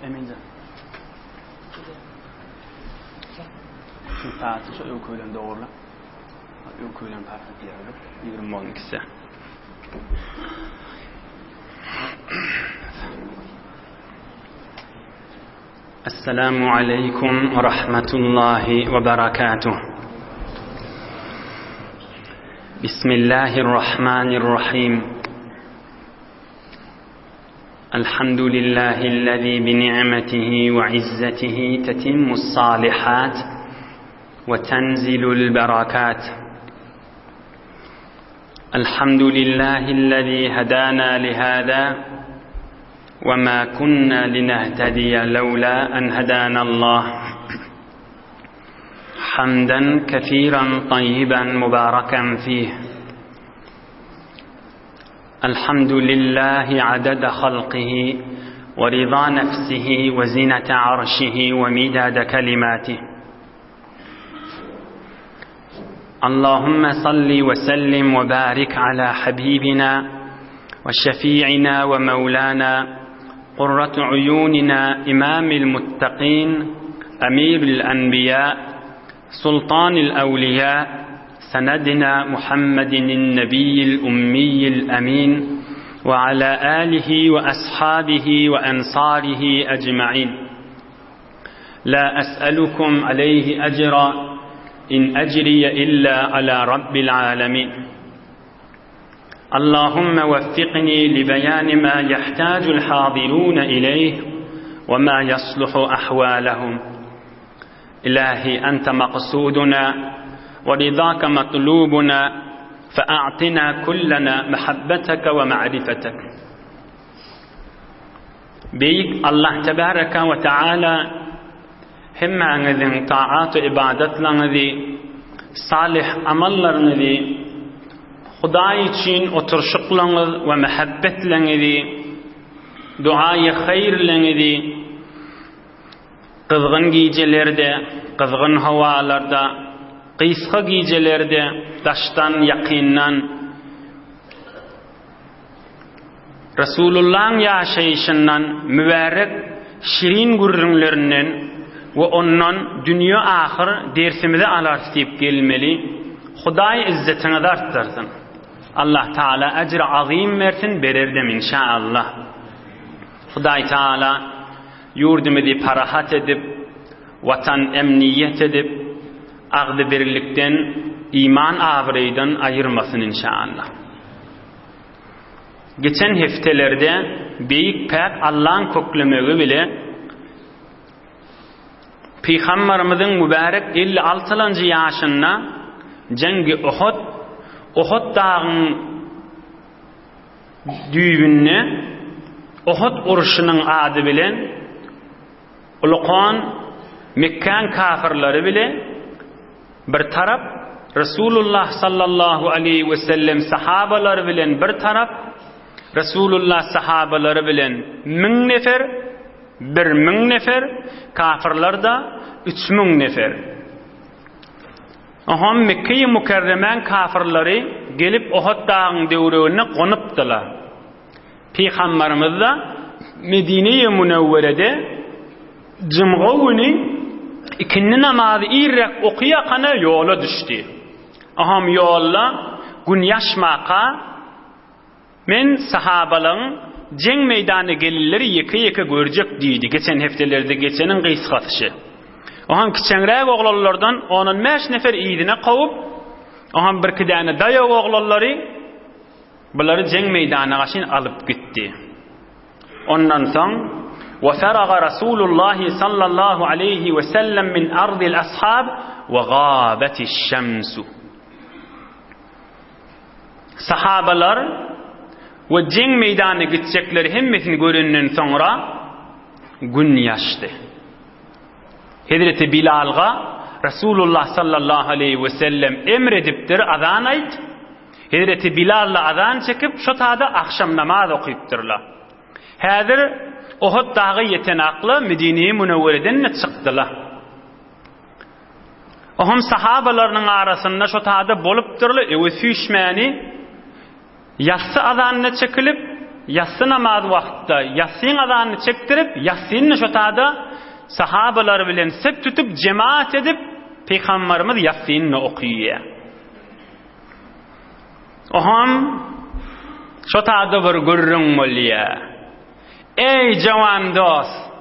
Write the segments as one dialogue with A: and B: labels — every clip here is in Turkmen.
A: Emince. Şu tahtı şu öykülen doğrula. Öykülen parfet yağdı. 20-12'si. Esselamu aleyküm ve rahmetullahi ve berekatuh. Bismillahirrahmanirrahim. الحمد لله الذي بنعمته وعزته تتم الصالحات وتنزل البركات. الحمد لله الذي هدانا لهذا وما كنا لنهتدي لولا أن هدانا الله. حمدا كثيرا طيبا مباركا فيه. الحمد لله عدد خلقه ورضا نفسه وزنة عرشه ومداد كلماته. اللهم صل وسلم وبارك على حبيبنا وشفيعنا ومولانا قرة عيوننا إمام المتقين أمير الأنبياء سلطان الأولياء سندنا محمد النبي الأمي الأمين وعلى آله وأصحابه وأنصاره أجمعين. لا أسألكم عليه أجرا إن أجري إلا على رب العالمين. اللهم وفقني لبيان ما يحتاج الحاضرون إليه وما يصلح أحوالهم. إلهي أنت مقصودنا ورضاك مطلوبنا فأعطنا كلنا محبتك ومعرفتك. بيك الله تبارك وتعالى هم عنذن طاعات عبادت لنذي صالح عمل لنذي خداي چين اترشق لنذ ومحبت لنذي دعاي خير لنذي قذغن giycelerde قذغن havalarda qıysqa giycelerde daştan yaqinan Resulullah'ın yaşayışından mübarek şirin gurrunlarından ve ondan dünya ahir dersimizi alartıyıp gelmeli. Huday izzetini de arttırsın. Allah Teala ecr azim versin bererdim inşallah. Huday Teala yurdumuzu parahat edip vatan emniyet edip ağdı birlikten iman ağrıydan ayırmasın inşallah. Geçen heftelerde Beyik Pek Allah'ın köklemeği bile Peygamberimizin mübarek 56. yaşında cengi Uhud dağının düğününe Uhud uruşunun adı bilen Uluqan Mekkan kafirleri bile bir taraf Resulullah sallallahu aleyhi ve sellem sahabaları bilen bir taraf Resulullah sahabaları bilen 1000 nefer 1000 nefer kafirler da 3000 nefer. Aham Mekke-i Mükerremen kafirleri gelip Uhud dağının devrine konuptılar. Peygamberimiz de Medine-i Münevvere'de Cumhur'un İkinci namazı irrek okuyakana yola düştü. Aham yolla gün yaşmaka men sahabaların ceng meydanı gelirleri yeke görecek deydi. Geçen heftelerde geçenin qıysqatışı. Aham kiçenrek oğlanlardan 15 nefer iyidine qavub aham bir kidane daya oğlanları bunları ceng meydanı qaşın alıp gitti. Ondan sonra وفرغ رسول الله صلى الله عليه وسلم من أرض الأصحاب وغابت الشمس. Sahabalar ve ceng meydanı gidecekleri hemmetini göründen sonra gün yaştı. Hazreti Bilal'a Resulullah sallallahu aleyhi ve sellem emrediptir azan ayt. Hazreti Bilal'la azan çekip şu tada akşam namaz okuyuptırlar. Hazır Uhud dağı yeten aklı Medine-i Münevvere'den çıktılar. Ohum sahabalarının arasında şu taada bolup durlu evi süyüşmeni yatsı azanına çekilip yatsı namaz wagtda yatsyn azanyny çekdirip yatsynny şotada sahabalar bilen sep tutup cemaat edip Peygamberimiz yatsynny okuýar. Oham şotada bir gurrun bolýar. Ey jawan dost,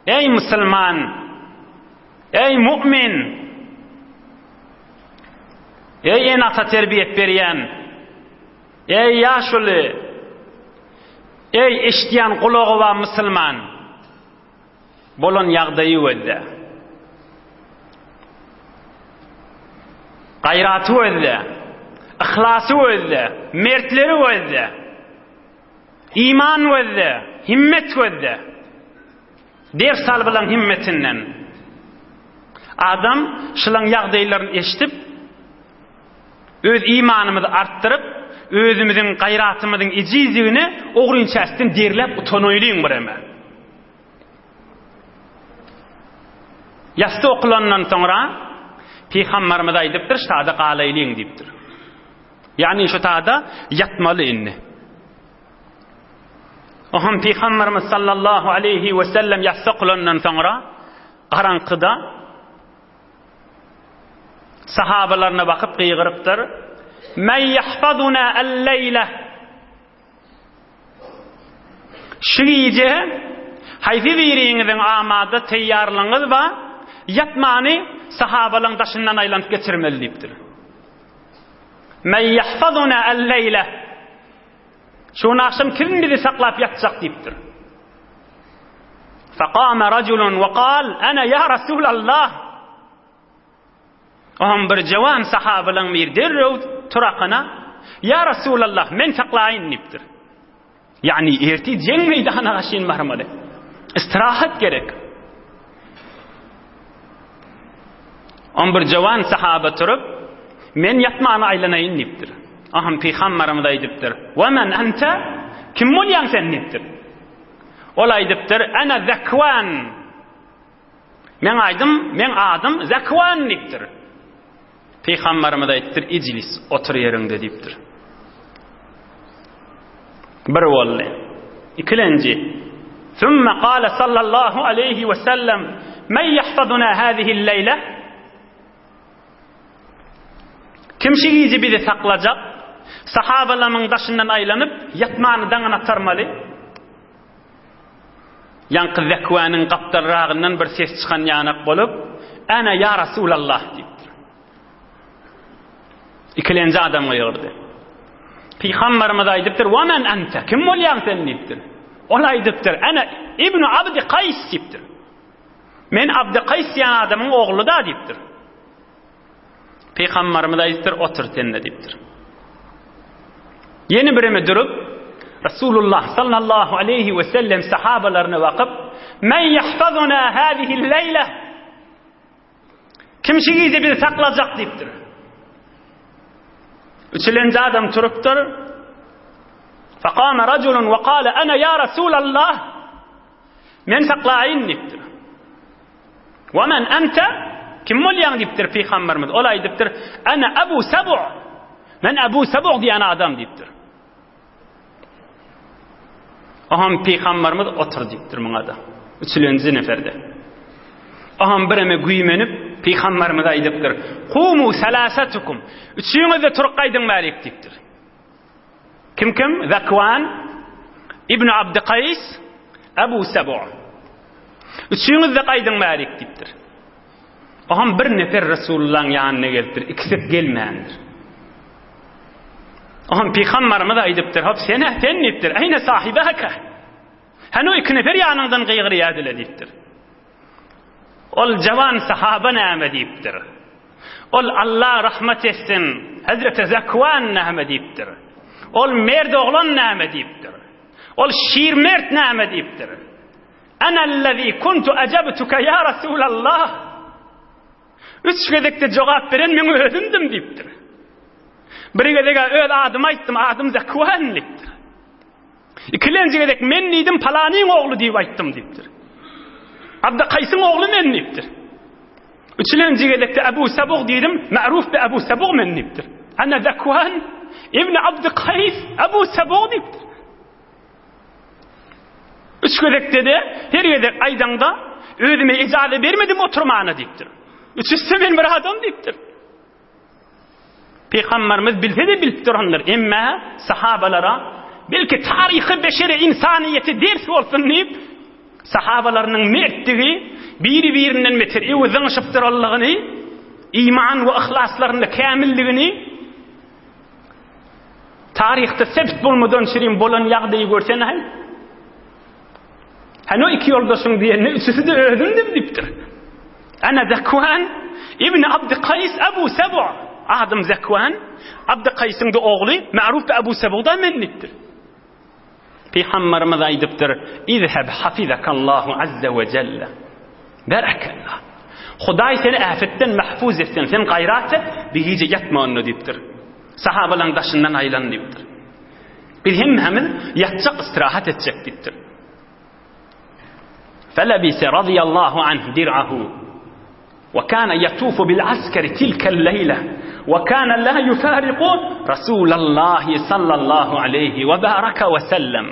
A: ey musulman, ey mu'min, ey ata terbiyet berýän, ey yaşuly, ey eşdiýän gulagy we musulman, bolan ýagdaýy weldi. Gaýraty weldi, ihlasy weldi, mertleri weldi, iman weldi, himmet weldi. Ders al bilen himmetinden. Adam şulan ýagdaýlaryny eşitip öz imanymyzy artdyryp, özümizin gaýratymyzyň ejizligini ogurynçasdan derlep utanaýlyň bireme. Ýasty okulandan soňra Peygamberimiz aýdypdyr, şada galaýlyň diýipdir. Yani şu tada yatmaly inni. Oham Peygamberimiz sallallahu aleyhi ve sellem ýasty okulandan soňra garankyda sahabalarına bakıp kıygırıptır. Men yahfazuna el-leyle. Şu gece hayfi veriğinizin amada teyyarlığınız va yatmany sahabaların daşından aylanıp geçirmeli deyipdir. Men yahfazuna el-leyle. Şunu akşam kim bizi saklap yatacak deyipdir. Faqama raculun ve qal ana ya Resulallah. Oham bir jawan sahabalyň bir derrew turakana ya Resulallah men saklaýyn diýipdir. Yani erti jeng meýdanyna gaşyn barmaly. İstirahat gerek. Bir jawan sahaba turup men yatmany aýlanaýyn diýipdir. Aham Peygamberimiz aýdypdyr. "Wa man anta?" Kim bolýan sen diýipdir. Ol aýdypdyr, "Ana Zakwan." Men aýdym, men adım Zakwan diýipdir. Peygamberimiz aýtdyr, "İclis, otur ýerinde" diýipdir. Bir bolly. İkilenji. Thumma qala sallallahu aleyhi ve sellem, "Men yahfazuna hadihi el-leyle?" Kim şu gece bizi saklajak? Sahabalarymyň daşyndan aýlanyp yatmany daňyna tarmaly. Ýanky Zakwanyň gapdarragyndan bir ses çykan ýanak bolup, "Ana ya Resulallah" diýipdir. İkilenji adam ýygyrdy. Peygamberimiz aýdypdyr, "Wa man anta?" Kim bolýan sen diýipdir. Ol aýdypdyr, "Ana İbn Abd Qays" diýipdir. "Men Abd Qays ýan adamyň ogly da" diýipdir. Peygamberimiz aýdypdyr, "Otur tenne" diýipdir. Yeni birimi durup Resulullah sallallahu aleyhi ve sellem sahabalaryna bakyp, "Men yahfazuna hadihi el-leyle?" Kim şu gece bizi saklajak diýipdir. Üçüncü adam turupdur. Faqama raculun ve qala ana ya Resulallah. Men saklaýyn diýipdir. "Wa man anta?" Kim bolýan diýipdir Peygamberimiz. Ol aýdypdyr, "Ana Abu Sab'u." Men Abu Sab'u diýen adam diýipdir. Aham Peygamberimiz otur diýipdir muňa da. Üçüncü neferde. Aham bireme güýmenip Peygamberimiz aýdypdyr, "Qumu salasatukum." Üçüňiz de turup gaýdyň malik diýipdir. Kim? Zakwan, İbn Abd Qays, Abu Sab'u. Üçüňiz de gaýdyň malik diýipdir. Aham bir nefer Resulullah'ın ýanyna gelipdir, ikisi gelmeýändir. Aham Peygamberimiz aýdypdyr, "Hop sen diýipdir, "Aýna sahibaka?" Hanu iki nefer ýanyndan gygyrýardylar diýipdir. Ol jawan sahaba näme diýipdir. Ol Allah rahmet etsin, Hazreti Zakwan näme diýipdir. Ol merd oglan näme diýipdir. Ol şiir mert näme diýipdir. "Ana allazi kuntu ajabtuka ya Resulallah." Üç gedekde jogap beren men özümdim diýipdir. Bir gedege öz adım aýtdym, adım Zakwan diýipdir. İkilenji gedek men diýdim palanyň ogly diýip aýtdym diýipdir. Abd Qays'ın ogly men diýipdir. Üçüncü gedekde Abu Sab'u diýdim, ma'ruf bi Abu Sab'u men diýipdir. Ana Zakwan ibn Abd Qays Abu Sab'u diýipdir. gözekde de her yerde aydanda özüme icazet vermedim oturmağına deyiptir. Üçüstü ben bir adam deyiptir. Peygamberimiz bilse de biliptir onlar. Emme sahabalara belki tarihi beşeri insaniyeti ders olsun deyip sahabalarının mertliği biri-birinden meter evzin şıptırallığını iman ve ihlaslarında kamilliğini tarihte sebt bulmadan şirin bolan yağdayı görsen hay. Hani o iki yoldaşın diye ne üçüsü de öldüm deyiptir. Ana Zekvan İbni Abdükays Ebu Sebu. Adım Zekvan Abdükays'ın da oğlu ma'ruf Ebu Sebu'dan mennittir. Peygamberimiz aydıptır. İzheb hafizakallahu azze ve celle. Berakallah. Huday seni afetten mahfuz etsin. Sen gayrat et. Bir gece yatma onu deyiptir. Sahabaların daşından aylan deyiptir. Biz hemmemiz yatacak istirahat edecek deyiptir. Felebise radiyallahu anh dir'ahu. وكان يطوف بالعسكر تلك الليلة وكان لا يفارق رسول الله صلى الله عليه وبارك وسلم.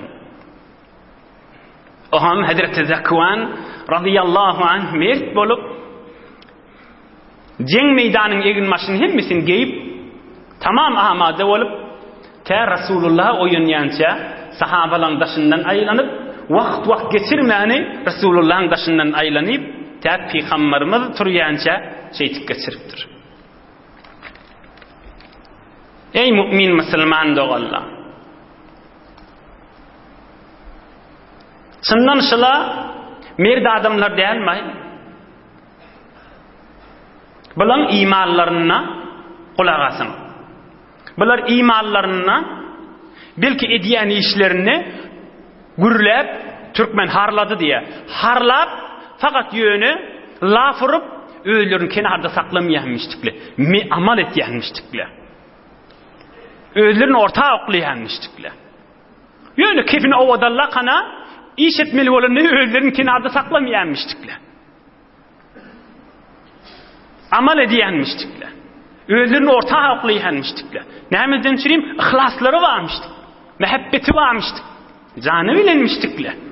A: Oham Hazreti Zekvan radıyallahu anh mert bolup jeng meydanın egin maşını hemmisini giyip tamam amade bolup ta Rasulullah oyunyança sahabaların daşından aylanıp vaqt geçirmeni Rasulullah'ın daşından aylanıp ta Peygamberimiz turyança şeytik geçiriptir. Ey mümin Müslüman doğalla. Çınnan şıla merde adamlar deyilmey. Bulan imanlarına kulak asın. Bular imanlarına belki ediyen işlerini gürlep Türkmen harladı diye. Harlap fakat yönü laf vurup ölülerin kenarda saklamayanmıştıklı. Amal etyenmiştikli. Ölülerin ortağı oklayanmıştıklı. Yönü kefini ovadalla kana iş etmeli olanı ölülerin kenarda saklamayanmıştıklı. Amal ediyenmiştikli. Ölülerin ortağı oklayanmıştıklı. Neyimizden çüreyim? İhlasları varmıştık. Mehabbeti varmıştık. Canı bilenmiştikli.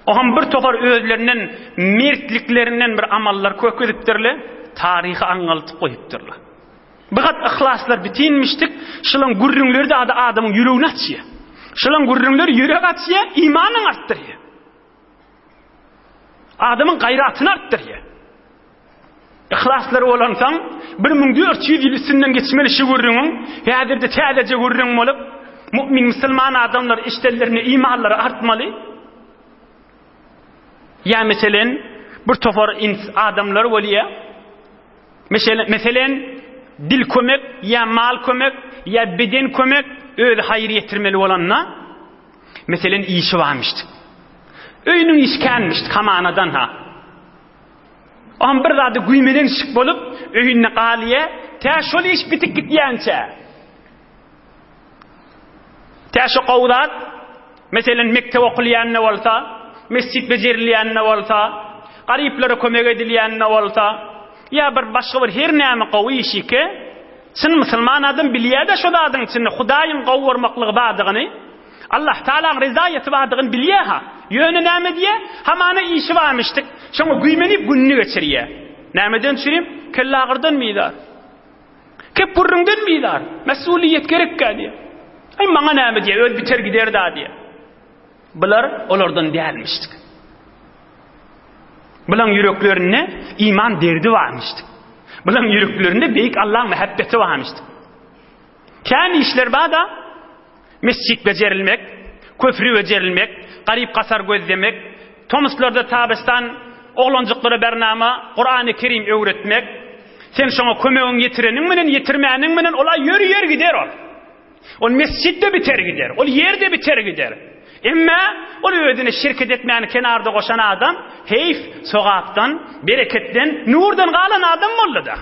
A: Oham bir topar özlerinin mertliklerinden bir amallar köküdiptirli, tarihi angalıtıp koyuptirli. Bigat ihlaslar bitinmiştik, şılan gurrünleri de adamın yüreğini açıyor. Şılan gurrünleri yürek açıyor, imanın arttırıyor. Adamın gayratını arttırıyor. İhlasları olansan, 1400 yıl üstünden geçmeli şu gurrünün, hadirde tədece gurrün olup, mümin Müslüman adamlar işlerine imanları artmalı. Ya mesela bir tofar adamlar oluyor. Mesela dil kömek, ya mal kömek, ya beden kömek öyle hayır yetirmeli olanla. Mesela işi varmıştı. Öynün işkenmişti kamanadan ha. Ama bir adı güymeden şık bolup öynüne qaliye ta şol iş bitik gityança. Ta şu qavdat mesela mektep okuyanına olsa mescid becerilenine olsa, gariplara kömek edilenine olsa, ya bir başka bir her neyme qavi işi ki, sen Müslüman adam biliyor da şu da adın içinde Hudayın qavurmaklığı bağdığını, Allah Teala'nın rızayeti bağdığını biliyor ha. Yönü neyme diye, hamana işi varmıştık. Şunu güymenip gününü geçiriyor. Neyme'den süreyim? Kellağırdan miydar? Kepurrundan miydar? Mesuliyet gerek diye. Ay bana neyme diye, öl biter gider daha diye. Bular olardan değilmiştik. Bulan yüreklerine iman derdi varmıştık. Bulan yüreklerinde büyük Allah'ın mehabbeti varmıştık. Kendi işler bağda mescid becerilmek, köfrü becerilmek, garip kasar gözlemek, tomuslarda tabistan oğlancıkları bernama, Kur'an-ı Kerim öğretmek, sen şuna kömeğin yetirenin minin, yetirmeyenin minin, olay yer gider ol. O mescidde biter gider, o yerde biter gider. Ama o ödüne şirket etmeyen kenarda koşan adam heyf, sogaptan, bereketten, nurdan kalan adam oldu da.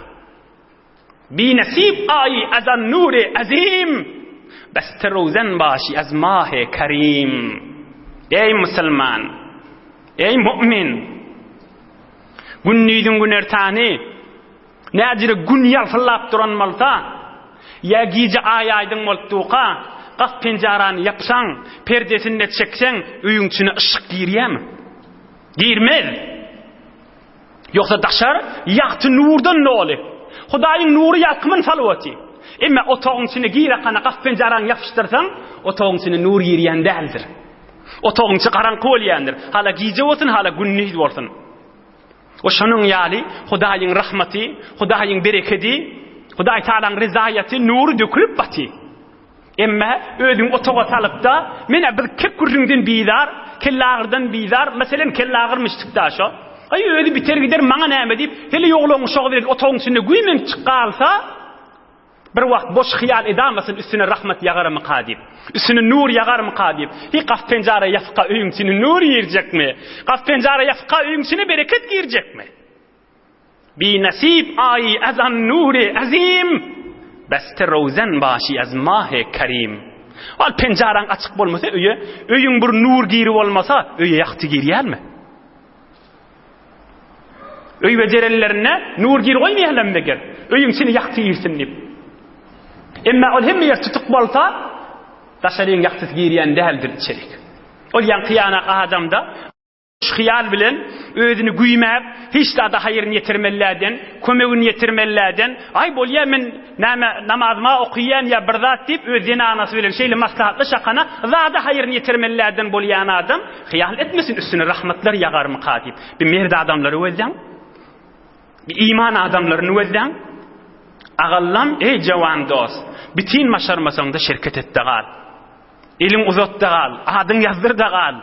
A: Bi nasib ayi azan nuri azim besteruzen başı az mahe karim. Ey Müslüman, ey mümin, günniydin günertani neciri gün yalfıllap duran malta ya gici ayaydın moltuqa Gaf penjaranı yapsan, perdesini çeksen, üyün içine ışık girýär mi? Girmez. Yoksa daşar, yaktı nurdan ne olur? Hudaýyň nuru yakımın salwaty. Emma otagyň içine girakana gaf penjaranı yapıştırsan, otagyň içine nur girýän däldir. Otagyň içi garaňky bolýandyr. Hala giýje bolsun, hala günnüz bolsun. O şonuň ýaly Hudaýyň rahmaty, Hudaýyň bereketi, Hudaý Taalaň rizayaty nuru dökülüp baty. Emma özüň otaga salypda mene bir kekürüňden biýdar, kellagyrdan biýdar, meselen kellagyrmyşdykda şo. Ay özü biter gider maňa näme diýip, hele ýoglagyň şogy bilen otagyň içinde güýmen çykalsa, bir wagt boş hyýal edamasyn üstüne rahmat ýagarmy kadip, üstüne nur ýagarmy kadip. Hi gaf penjara ýafka öýüň içine nur ýerjekmi? Gaf penjara ýafka öýüň içine bereket girjekmi? Bi nasib ay azan nuri azim, beste rozen başy az mahe karim. Al penjaraň açyk bolmasa öýüň bir nur girip bolmasa, öýe ýakty girýärmi? Öý bejerellerine nur gir goýmaýarlar meger. Öýüň içine ýakty girsin diýip. Emma ol hem yer tutuq bolsa, daşaryň ýakty girýän däldir içerik. Ol ýan kıyana adamda hyýal bilen özüni güýmäp, hiç da haýyryny ýetirmelläden, kömegini ýetirmelläden, ay bolýar men näme namazma okuýan ýa bir zat diýip özüne anasy bilen şeýle maslahatly şakana zada haýyryny ýetirmelläden bolýan adam hyýal etmesin, üstüne rahmatlar ýagarmy kadip. Bir merde adamlary özleň, bir iman adamlaryny özleň. Agallam ey jawan dost, bitin maşarmasaňda şirket etdi gal. Ilim uzatdy gal, adyň ýazdyrdy gal.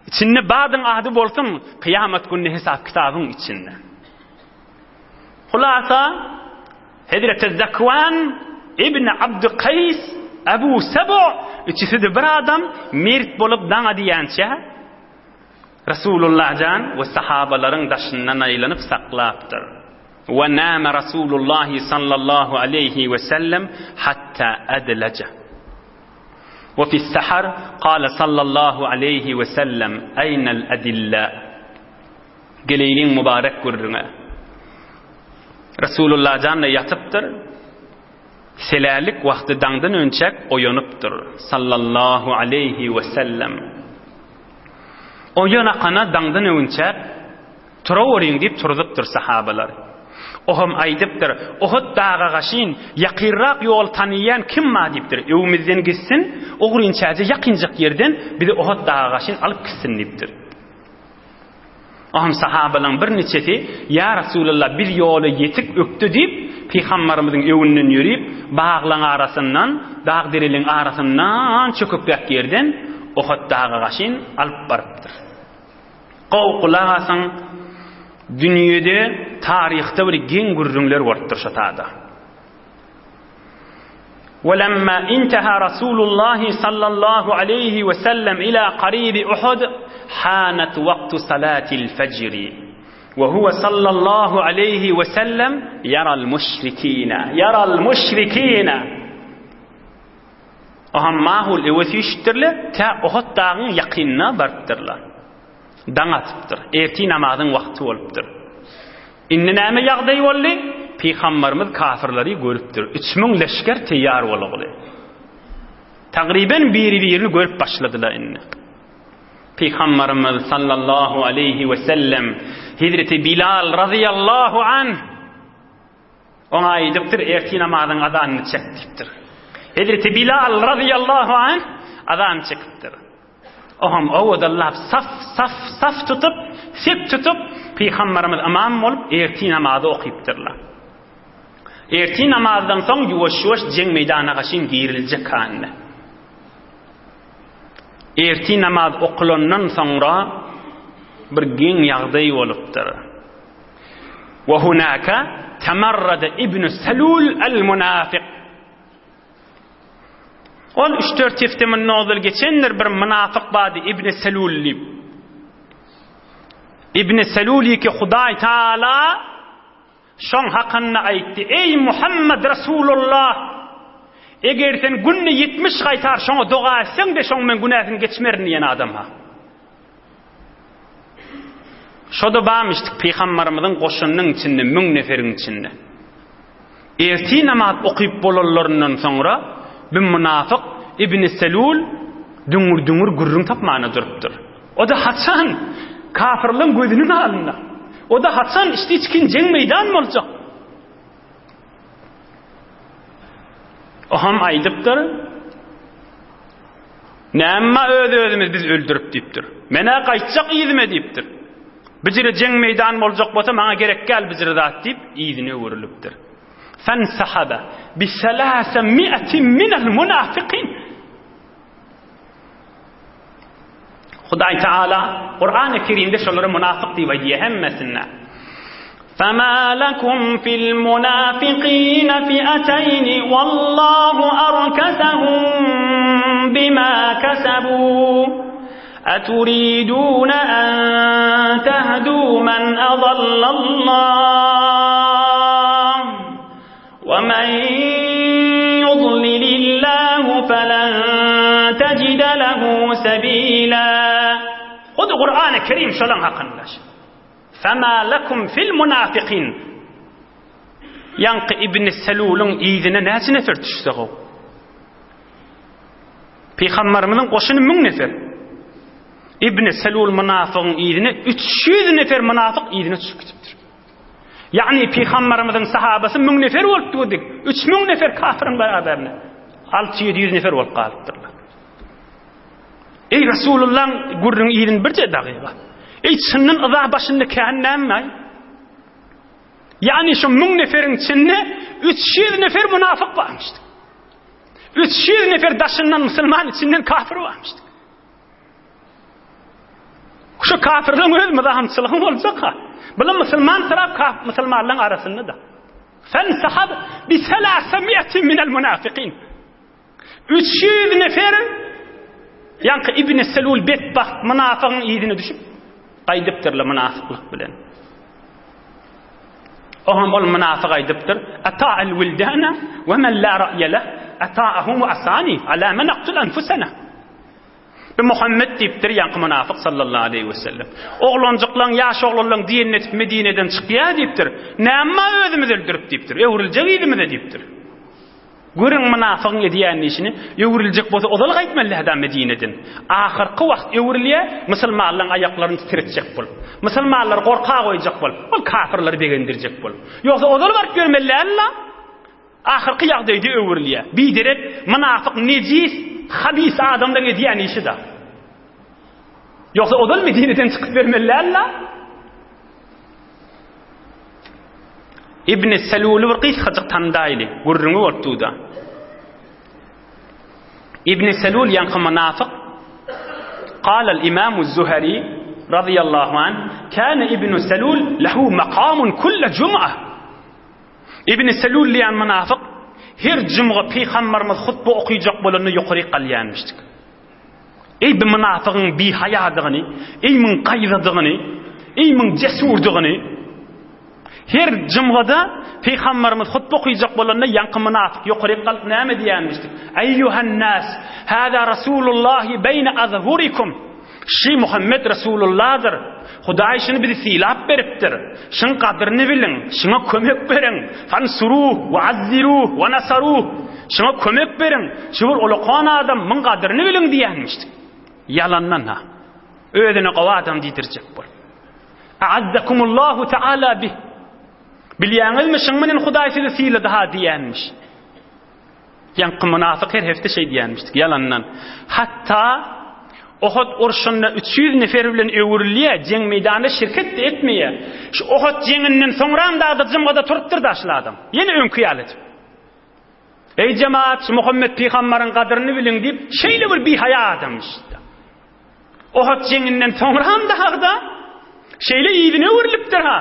A: İçinde badyň ady bolsun, kıyamet günü hesap kitabyň içinde. Hulasa Hazrat Zakwan ibn Abd Qays Abu Sab'a ikisi de bir adam mert bolup daňa diýänçe Rasulullah jan we sahabalaryň daşyndan aýlanyp saklapdyr. ونام رسول الله صلى الله عليه وسلم حتى أدلج وفي السحر قال صلى الله عليه وسلم أين الأدلاء قليلين مبارك قرنا رسول الله جاننا yatıptır selalik vakti dangdan önçek oyanıptır sallallahu aleyhi ve sellem oyanakana dangdan önçek turaworing deyip turduptır sahabalar. Ohum aýdypdyr, Uhud dağa gaşyn ýakynrak ýol tanyýan kim ma diýipdir. Öwümizden gitsin, ogurynçaja ýakynjak ýerden bizi Uhud dağa gaşyn alyp gitsin diýipdir. Ohum sahabalaryň bir neçesi, "Ya Rasulullah bir ýoly ýetip ökdi" diýip, Peýgamberimiziň öwünden ýürüp, baglaň arasyndan, dağ dereliň arasyndan çöküp ýerden Uhud dağa gaşyn alyp barypdyr. Gowqulasaň dünyede tarihte bir gen gurrunlar vardır şatada. وَلَمَّا اِنْتَهَا رَسُولُ اللّٰهِ صَلَّى اللّٰهُ عَلَيْهِ وَسَلَّمْ إِلَى قَرِيبِ أُحُدٍ حَانَتْ وَقْتُ صَلَاةِ الْفَجْرِ وَهُوَ صَلَّى اللّٰهُ عَلَيْهِ وَسَلَّمْ يَرَى الْمُشْرِكِينَ Aham mahul evesi işittirler, ta Uhud dağın yakınına barıptırlar. Dan atıptır. Erti namazın vakti olupdur. İnne näme ýagdaý boldy? Peýgamberimiz kafirleri görüpdir. 3000 leşker teýýar bolýar. Tagriben biri-birini görüp başladylar inne. Peýgamberimiz sallallahu aleyhi ve sellem Hazreti Bilal radıyallahu anh ona aýdypdyr, erti namazyň azanyny çekipdir. Hazreti Bilal radıyallahu anh azan çekipdir. Oham awdallah saf tutup, sep tutup Peýgamberimiz imam bolup erti namazy okypdyrlar. Erti namazdan soň ýuwaş-ýuwaş jeň meýdana gaşyn giriljek kandy. Erti namaz okulandan soňra bir gen ýagdaý bolupdyr. Wa hunaka tamarrada ibn Salul al-munafiq. Ol 3-4 heftemin nozul geçenler bir münafık badi İbn Salulli. İbn Salulli ki Hudaý Taala şoň hakyna aýtdy. Ey Muhammed Rasulullah, eger sen günne 70 gaýtar şoňa doga etseň de şoň men günahyny geçmerin diýen adam ha. Şoda bamışdyk Peýgamberimiziň goşunynyň içinde, 1000 neferiň içinde. Erti namaz okyp bolanlaryndan soňra bir münafık İbn Selul düngür gurrun tapmana durupdur. O da haçan kafirliğin gözünün alında. O da haçan işte içkin jeng meydan mı olacak? O ham aydıptır. Näme özümüz biz öldürüp diptir. Mene qaytjak ýyzme diptir. Bizire jeng meydan boljak bolsa maňa gerek gel bizire zat dip ýyzyny öwrülipdir. Fan sahaba bi 300 minal munafiqin. Hudaý Taala Qur'an-ı Kerimde şolary munafyk diýip aýdýar hemmesine. فَمَا لَكُمْ فِي الْمُنَافِقِينَ فِئَتَيْنِ وَاللَّهُ أَرْكَسَهُم بِمَا كَسَبُوا أَتُرِيدُونَ أَن تَهْدُوا مَنْ أَضَلَّ اللَّهُ وَمَن يُضْلِلِ اللَّهُ فَلَن تَجِدَ لَهُ سَبِيلًا. O da Kur'an-ı Kerim şolan hakkındaş. فَمَا لَكُمْ فِي الْمُنَافِقِينَ. Yankı İbn Selul'un iyidine näçe nefer düşse o? Peygamberimizin qoşuny 1000 nefer. İbn Selul münafıqın iyidine 300 nefer münafık iyidine düşüp gitipdir. Yani Peygamberimizin sahabası 1000 nefer bolupdy dedik. 3000 nefer kafirin beraberine. 600-700 nefer bolup galypdyrlar. Ey Resulullah'ın gurrun iyidin birje dagyba. Ey çynnyň ıza başynda kännämmi? Yani şu 1000 neferin içinde 300 nefer münafık barmışdy. 300 nefer daşından Müslüman içinden kafir barmışdy. Şu kafirliğin öz müdahamçılığı olacak ha. Bular Müslüman taraf Müslümanların arasında da. Fen sahab bi 300 minel munafiqin. 300 nefer yankı İbn Selul betbaht münafıqın iyidine düşüp qaydypdyrlar münafıklyk bilen. Oham ol münafık aydypdyr. Ata'al wildana ve men la ra'ya lah ata'ahum asani ala man naqtul anfusana. Muhammed diýipdir yankı münafık sallallahu aleyhi ve sellem. Oglanjyklaryň ýaş oglanlaryň diýen etip Medineden çykýar diýipdir. Näme özümizi öldürüp diýipdir. Öwriljek ýylymy diýipdir. Görün münafıqın edýän işini öwriljek bolsa odal gaýtmalyda Medineden. Ahyrky wagt öwrilýär, musulmanlaryň aýaklaryny titretjek bolup. Musulmanlar gorka goýjak bolup, ol kafirleri begendirjek bolup. Ýogsa odal bark görmellerler. Ahyrky ýagdaýda öwrilýär. Biderek münafık nejis, habis adamdan edýän işi da. Ýogsa odal Medineden çykyp bermellerler. İbn Selul bir qysgaçyk tandaýly, gurrungy bolupdy. İbn Selul yankı münafık. قال الإمام الزهري رضي الله عنه كان ابن سلول له مقام كل جمعة. İbn Selul diýen münafık her jumga peýgamberimiz hutba okuyacak bolany ýokary galýanmışdyk. Ey bu münafıgyň bi hayadygyny, ey min gaýzadygyny, ey min jesurdygyny her jumgada Peygamberimiz hutba okuyacak bolanda yankı münafık ýokary galyp näme diýänmişdik? Eyyuhan nas, hada Rasulullah beyne azhurikum. Şi Muhammed Rasulullah'dır. Hudaý şunu bizi silap beripdir. Şun kadryny bilin, şuna kömek berin. Fansuruh ve azziruh ve nasaruh. Şuna kömek berin. Şur ulaqan adam min kadryny bilin diýänmişdik. Yalandan ha. Özüne gawa adam diýdirjek bol. A'azzakumullahu Taala bih. Bilýäňizmi şuň menen Hudaý sizi siladi ha diýänmiş. Yankı münafık her hefte şey diýänmişdik yalandan. Hatta Uhud urşunda 300 nefer bilen öwrilýär, jeng meýdanynda şirket etmeýär. Şu Uhud jenginden soňram dagda jymgada turupdyr daşly adam. Ýene öňküýäl etip. Ey jemaat, Muhammed peýgamberiň gadryny bilin diýip, şeýle bir bihaýa adam işte. Uhud jenginden soňram dagda şeýle ýygyny öwrilipdir ha.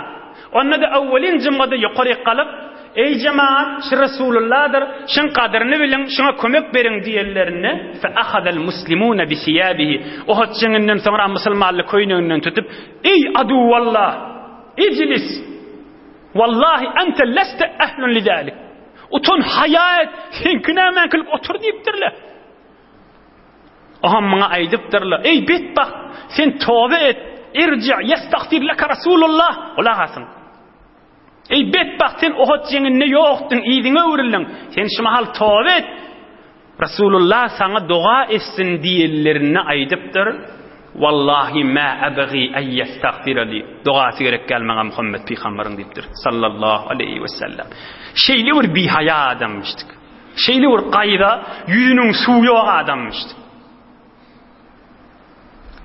A: Onda da awwelin jymgada ýokary galyp, ey jemaat, şu Resulullah'dır, şun kadrini bilin, şuna kömek berin diýerlerini fa ahadal muslimuna bi siyabihi. O hatçynyň sonra musulmanly köýnünden tutup, ey adu wallah, ijlis. Wallahi anta lasta ahlun lidalik. Utun hayat, sen günaman kılıp otur diýipdirler. Aham maňa aýdypdyrlar, ey betbaht, sen tövbe et, irji yastagfir laka Rasulullah. Ola hasyn. Ey betbaht, sen Uhud jenginde ýokdun, ýygyňa öwrilen. Sen şu mahal tövbe et. Resulullah sana dua etsin diyellerini aydıptır. Wallahi ma abghi ay yestagfirli. Duası gerek gelmege Muhammed peygamberin diptir sallallahu aleyhi ve sellem. Şeyli bir bihaya adammıştık. Şeyli bir qayda yüzünün suyu adammıştık.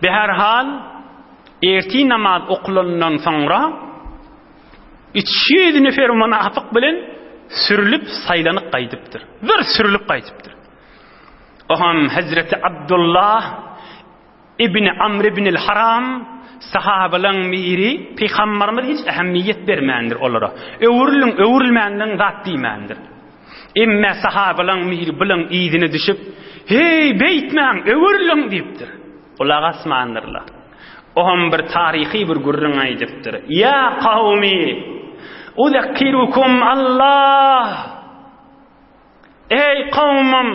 A: Be her hal erti namaz okulandan sonra 300 nefer münafık bilen sürülüp saylanıp qaydıptır. Bir sürülüp qaydıptır. Oham Hazreti Abdullah İbni Amr ibn Haram sahabalan miri peygamberimiz hiç ehemmiyet vermendir olara. Öwürülmenden zat diýmendir. Emme sahabalan miri bilen ýyzyny düşüp, "Hey beýtmän, öwürülüň" diýipdir. Olar asmandyrlar. Oham bir tarihi bir gurrun aýdypdyr. "Ya kavmi, uzakkirukum Allah." Ey kavmim,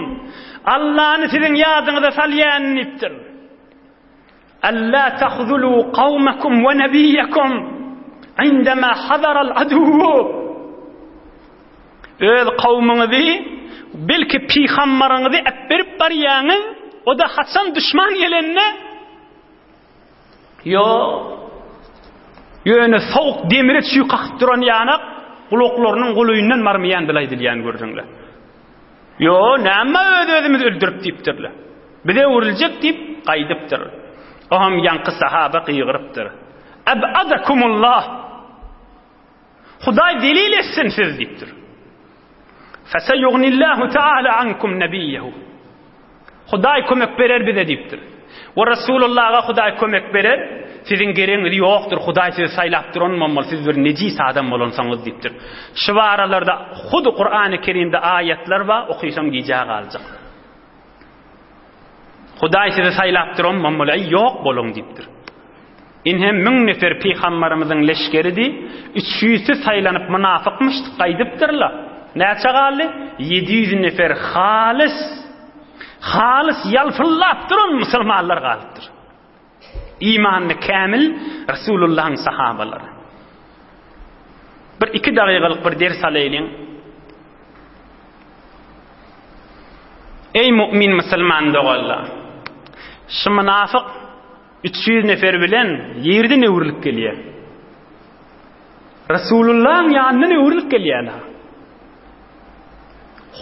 A: Allah'ını sizin yadyňyza salýan diýipdir. "Alla takhzulu qawmakum wa nabiyyakum indama hadara al-adu." Öz kavminizi belki peygamberinizi berip barýaňyz, o da haçan düşman gelenne Yöne soğuk demire suyu kakıp duran yanak kulaklarının kuluğundan marmayan bilaydilyan görürüngler. Näme özümüz öldürüp deyipdirler. Bize vurilecek deyip qaydıptır. Oham yankı sahaba qıygırıptır. "Ab'adakumullah." Huday delil etsin siz deyipdir. "Feseyugnillahu ta'ala ankum nebiyyehu." Huday kömek berer bize deyipdir. Ve Resulullah'a Huday kömek berer. Sizin gereğiniz yoktur. Huday sizi saylap duranmamalı. Siz bir necis adam olunsanız deyipdir. Şu aralarda hudu Kur'an-ı Kerim'de ayetler var. Okuysan giyeceğe kalacak. Huday sizi saylap duranmamalı. Yok bolun deyipdir. İnhem 1000 nefer peygamberimizin leşkeridi. 300'ü saylanıp münafıkmıştık qaydıptırlar. Näçe galdy? 700 nefer halis yalfıllap duran musulmanlar galypdyr. İmanı kamil Resulullah'ın sahabaları. Bir 2 daqiqalyk bir ders alaylyň. Ey mümin musulman dogallar. Şu münafık 300 nefer bilen yerden öwürlük gelýär. Resulullah'ın ýanyna öwürlük gelýärler.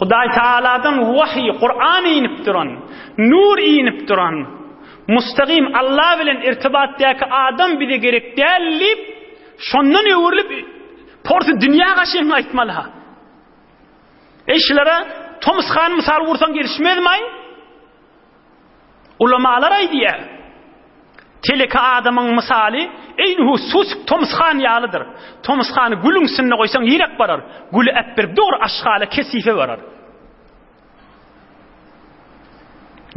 A: Huday Taala'dan vahiy, Kur'an inip duran, nur inip duran, mustaqim Allah bilen irtibatdaki adam bize gerek dälip, şondan öwürlüp portu dünýä gaşyň aýtmaly. Eşlere Thomas Khan misal vursan gelişmezmi? Ulamalar aýdýar. Teleka adamın misali eýnuhu susuk Thomas Khan ýalydyr. Thomas Khan'ı gülüň sinne goýsaň ýerek barar. Gülü äpbir dogry aşgaly kesife barar.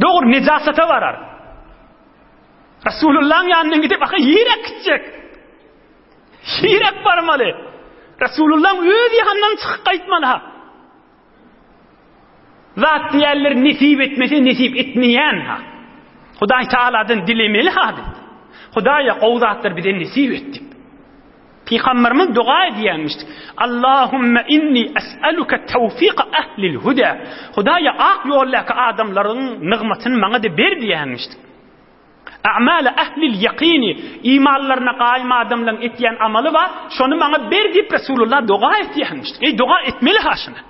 A: Dogry nejasata barar. Resulullah'ın ýanyna gidip aka ýerek gitjek. Ýerek barmaly. Resulullah'ın öz ýanyndan çykyp gaýtmaly. Zat diýerler nesip etmese nesip etmeýän ha. Huday Taala'dan dilemeli hadi. Hudaya qowzatlar bize nesip etdi. Peygamberimiz dua ediýänmişdi. Allahumma inni es'aluka tawfiqa ahli'l huda. Hudaya ak ýollaky adamlaryň nygmatyny maňa da ber diýänmişdi. A'mal ahli'l yaqini, imanlaryna gaýma adamlaryň etýän amaly bar, şonu maňa ber diýip Resulullah dua etýänmişdi. Dua etmeli haşyna.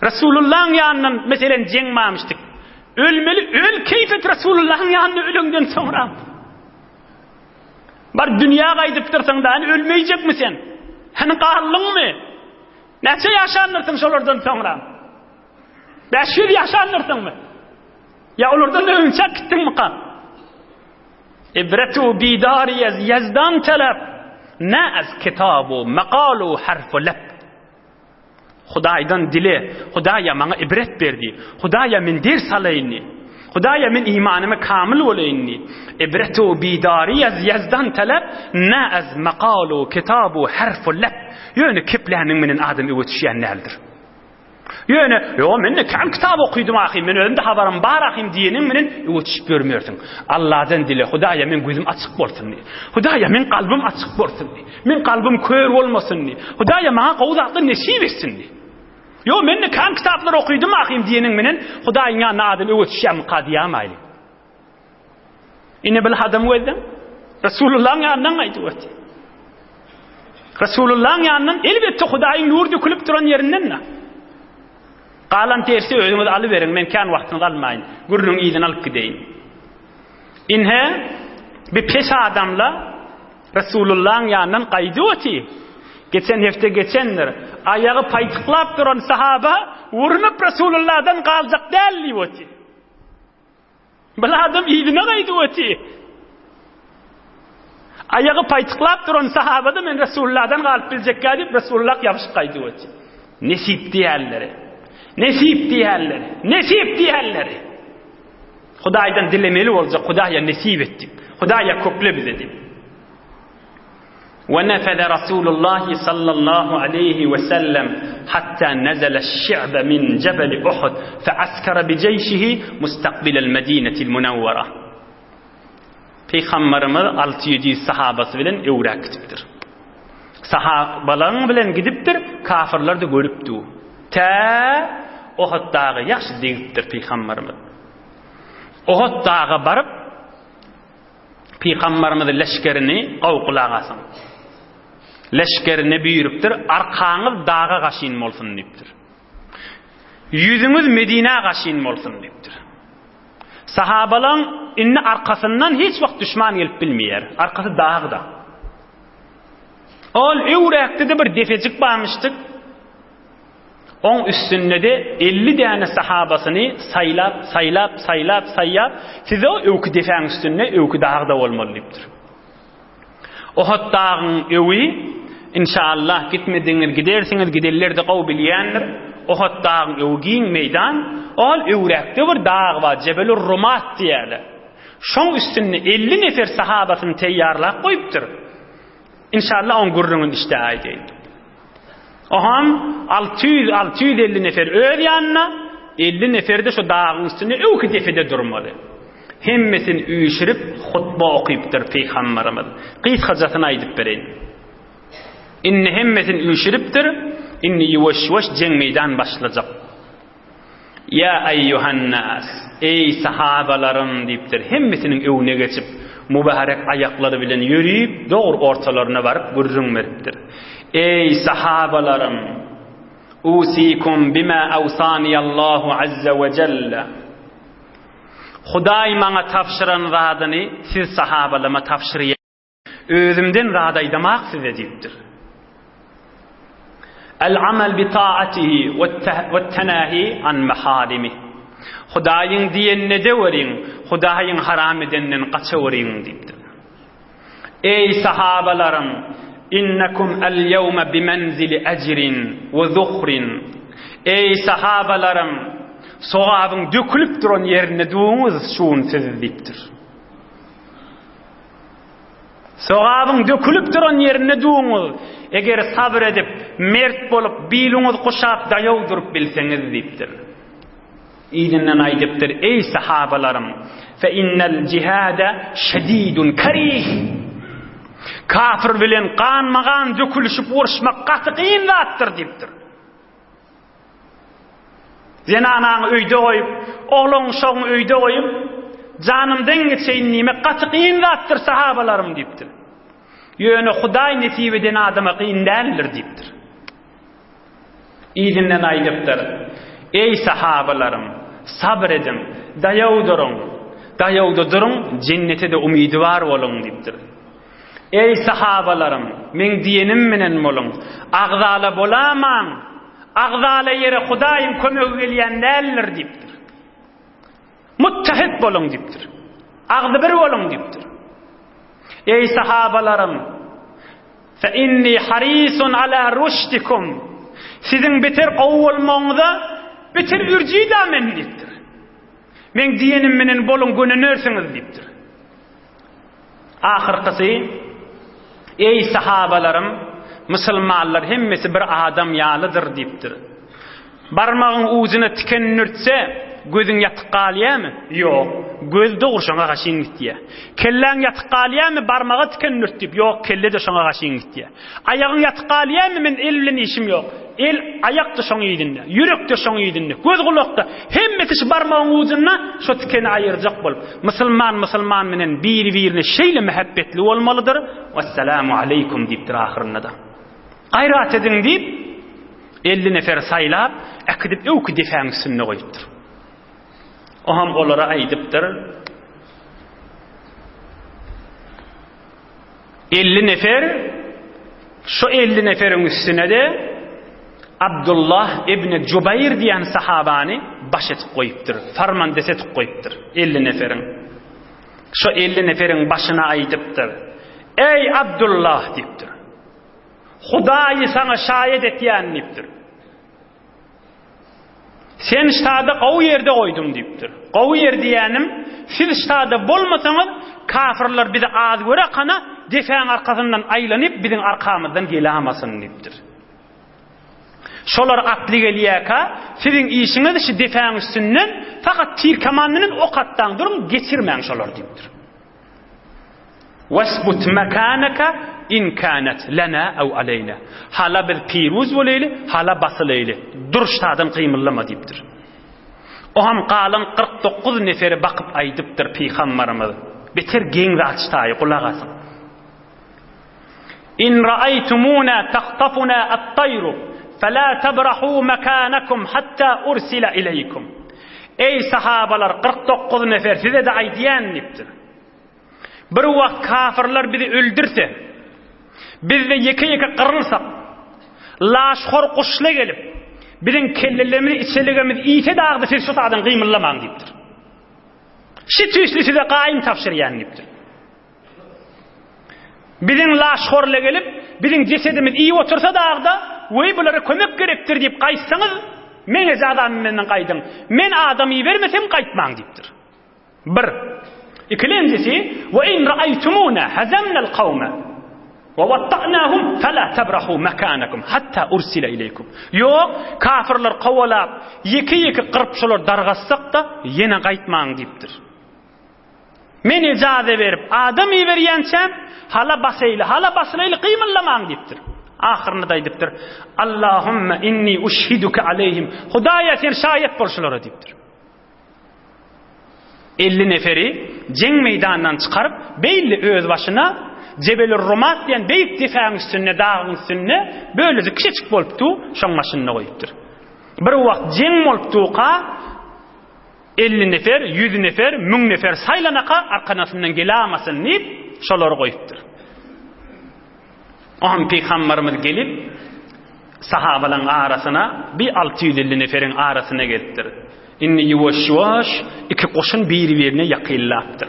A: Resulullah'ın ýanyndan meselen jeňmämişdik. Ölmeli, öl keyfet Resulullah'ın ýanyna ölüňden soňra. Bar dünýä gaýdyp dursaň da ölmeýjekmi sen? Hani garlyňmy? Näçe ýaşanyrsyň şolardan soňra? 500 ýaşanyrsyňmy? Ya olardan öňçe gitdiňmi qa? İbretu bidari yazdan talab, na az kitabu maqalu harfu lab. Hudaýdan dile, Hudaýa maňa ibret berdi. Hudaýa men ders alaýny. Hudaýa men imanymı kamil bolayny. Ibretu bidari yazdan talab, na az maqalu kitabu harfu lab. Ýöne kepläniň menen adam öwetişýän näldir? Ýöne, men kam kitap okuydum ahy, men özümde habarym bar ahym diýenim menen öwetişip görmersiň. Allah'dan dile, Hudaýa men gözüm açyk bolsun. Hudaýa men kalbim açyk bolsun. Men kalbim kör bolmasyn. Hudaýa maňa gowzakly nesip etsin. Yo men de kan kitaplar okuydum ahim diyenin menen Hudaýyň ýanyna adam öwetşäm qadiyam aýly. Ine bil hadam welden Resulullah'ın ýanyna aýdyp ötdi. Resulullah'ın ýanyna elbetde Hudaýyň nur dökülip duran ýerinden na. Qalan tersi özüňiz aly beriň, men kan wagtyňyzy almaýyn. Gürlüň ýylyny alyp gideýin. Inhe bir peş adamla Resulullah'ın ýanyna gaýdy ötdi. Geçen hefte geçenler ayağı paytıklap duran sahaba urunup Resulullah'dan kalacak dälli öti. Bala adam ýylyna gaýdy öti. Ayağı paytıklap duran sahaba da men Resulullah'dan galyp biljek diýip Resulullah ýabyşyp gaýdy öti. Nesip diýerleri. Nesip diýerleri. Nesip diýerleri. Hudaýdan dilemeli boljak, Hudaýa nesip etdi. Hudaýa köple bize diýip. ونفذ رسول الله صلى الله عليه وسلم حتى نزل الشعب من جبل أحد فعسكر بجيشه مستقبل المدينة المنورة. Peygamberimiz 600 sahabası bilen öwrak gidipdir. Sahabalar bilen gidipdir, kafirler de görüpdi. Ta Uhud dağı ýaşy degipdir Peygamberimiz. Uhud dağı barıp Peygamberimiz leşkerini gowgulagasyn. Leşkerini büýüripdir, arkaňyz dağa gaşyn bolsun diýipdir. Ýüzüňiz Medine gaşyn bolsun diýipdir. Sahabalar inni arkasından hiç wagt düşman gelip bilmeýär. Arkasy dağda. Ol öwrekde de bir defejik barmışdyk. On üstünde de 50 tane sahabasyny saylap size o öwkü defeň üstünde öwkü dağda bolmaly diýipdir. Uhud dağın öwi inşallah gitmediňiz gidersiňiz giderlerde gow bilýändir. Uhud dağın öwgiň meýdan ol öwrekde bir dağ bar, Jebelur Rumat diýerler. Şoň üstünde 50 nefer sahabasyny teýýarlap goýupdyr. İnşallah on gurrunun işte aýdyň. Oham 650 nefer öz ýanyna 50 nefer de şu dağın üstünde öwkü defede durmaly. Hemmesin üýşürip hutba okypdyr Peygamberimiz. Qysgajasyny aýdyp bereň. Inni hemmesin üýşüripdir, inni ýuwaş-ýuwaş jeň meýdan başlajak. Ya eyyuhan nas, ey sahabalarym diýipdir. Hemmesiniň öwüne geçip mübarek aýaklary bilen ýörüp, dogry ortalaryna baryp gurrun beripdir. Ey sahabalarım, usikum bima awsaniyallahu azza ve celle. Hudaý maňa tapşyran radyny siz sahabalama tapşyrýar. Özümden radaýdamak size diýipdir. El-amel bi taatihi ve tenahi an maharimi. Hudaýyň diýenine de weriň, Hudaýyň haram edenden gaça weriň diýipdir. Ey sahabalarım, innakum al-yawma bimanzili ajrin ve zuhrin. Ey sahabalarım, soğabın dökülüp duran yerine duğunuz şuun siz diýipdir. Soğabın dökülüp duran yerine duğunuz, eger sabr edip, mert bolup, biluňyz kuşap daýaw durup bilseňiz diýipdir. İlinden aýdypdyr, ey sahabalarım, fe innel cihada şedidun karih. Kafir bilen kanmagan dökülüşüp uruşmak gaty kyn zatdyr diýipdir. Zenanaňy öýde goýup, oglaň şoň öýde goýup, janymdan geçeýin nime gaty kyn zatdyr sahabalarym diýipdir. Ýöne Hudaý nesip eden adama kyn däldir diýipdir. İlinden aýdypdyr, ey sahabalarym, sabr edin, daýawda durun, jennete de umydywar boluň diýipdir. Ey sahabalarım, men diýenim menen bolun, agzala bolaman, agzala yere Hudaýym kömek gelýän däldir diýipdir. Muttahid bolun diýipdir. Agdy bir bolun diýipdir. Ey sahabalarım, fe inni harisun ala rushdikum. Sizin beter gowulmaňyza beter ürjida men diýipdir. Men diýenim menen bolun gönenörsiňiz diýipdir. Ahyrkysy, ey sahabalarım, musulmanlar hemmesi bir adam ýalydyr diýipdir. Barmagyň uzyna tikenürtse, gözün yatıp qalyamy? Ýok, göz dogurşaňa gaşyň gitdiýär. Kelläň yatyp qalyamy? Barmagy tikendirtip, ýok, kelle de şoňa gaşyň gitdiýär. Aýagyň yatyp qalyamy? Men el bilen işim ýok. El ayak da şoň ýedinde, ýürek de şoň ýedinde, göz gulak da hemmeti şu barmagyň ujuna şu tikeni aýyrjak bolup. Musulman menen bir-birine şeýle mehabbetli bolmalydyr. Wassalamu aleykum diýipdir ahyrynda da. Aýrat edin diýip 50 nefer saýlap, akdip öwkü defäň üstüne goýupdyr. Oham olara aýdypdyr. 50 nefer, şu 50 neferiň üstüne de Abdullah ibn Jubayr diýen sahabany baş etip goýupdyr. Farman desetip goýupdyr 50 neferiň. Şu 50 neferiň başyna aýdypdyr. Ey Abdullah diýipdir. Hudaýy sana şaýet etýän diýipdir. Sen ştada gowy ýerde goýdum diýipdir. Gowy ýer diýänim, siz ştada bolmasaňyz kafirler bizi az göre kana defäň arkasyndan aýlanyp biziň arkamyzdan gelemasyn diýipdir. Şolar atly gelýärkä, siziň işiňiz şu defäň üstünden fakat tir kamanynyň ok atdan durum geçirmäň şolar diýipdir. Wasbut makanaka in kanat lana aw alayna. Hala bir piruz bolayly, hala basylayly. Dur ştadan qyymylama diýipdir. Oham qalan 49 neferi bakyp aýdypdyr peýgamberimiz. Beter geňi açtaý kulak asyn. In ra'aytumuna taqtafuna at-tayru fala tabrahu makanakum hatta ursila ilaykum. Ey sahabalar 49 nefer size de aýdýan diýipdir. Bir wagt kafirler bizi öldürse, biz de yeke qırılsak, laşxor kuşla gelip, bizim kellelerimizi içeligimiz iyse dağdı siz şu tadan qıymıllamaň diýipdir. Şi tüýslisi de qaýym tapşyrýan diýipdir. Bizim laşxorla gelip, bizim cesedimiz iyi otursa dağda, "Wey bulara kömek gerekdir" diýip qaýsaňyz, men adam menden qaýdym. Men adamy bermesem qaýtmaň diýipdir. Bir. İkincisi, "Ve in ra'aytumuna hazamna al-qawma ve watta'nahum fala tabrahu makanakum hatta ursila ilaykum." Yok, kafirler qawalap, yeki qırpşylar dargassak da yine qaytmaň diýipdir. Men ijaze berip adamy berýänçem, hala basyly qyymylamaň diýipdir. Ahyrynda aýdypdyr, "Allahumma inni ushhiduka alayhim." Hudaýa sen şaýet bolşulara diýipdir. 50 neferi jeng meydanından çıkarıp belli öz başına Cebelur Rumat diyen beyik defäň üstüne dağın üstüne böylece kiçik bolupdu şoň maşynyna goýupdyr. Bir wagt jeng bolupdyka 50 nefer, 100 nefer, 1000 nefer saýlanaka arkanasyndan gelemasyn diýip şolary goýupdyr. Oham peýgamberimiz gelip sahabalaryň arasyna bir 650 neferiň arasyna gelipdir. İnni yuwaş iki qoşun bir-birine yaqinlapdyr.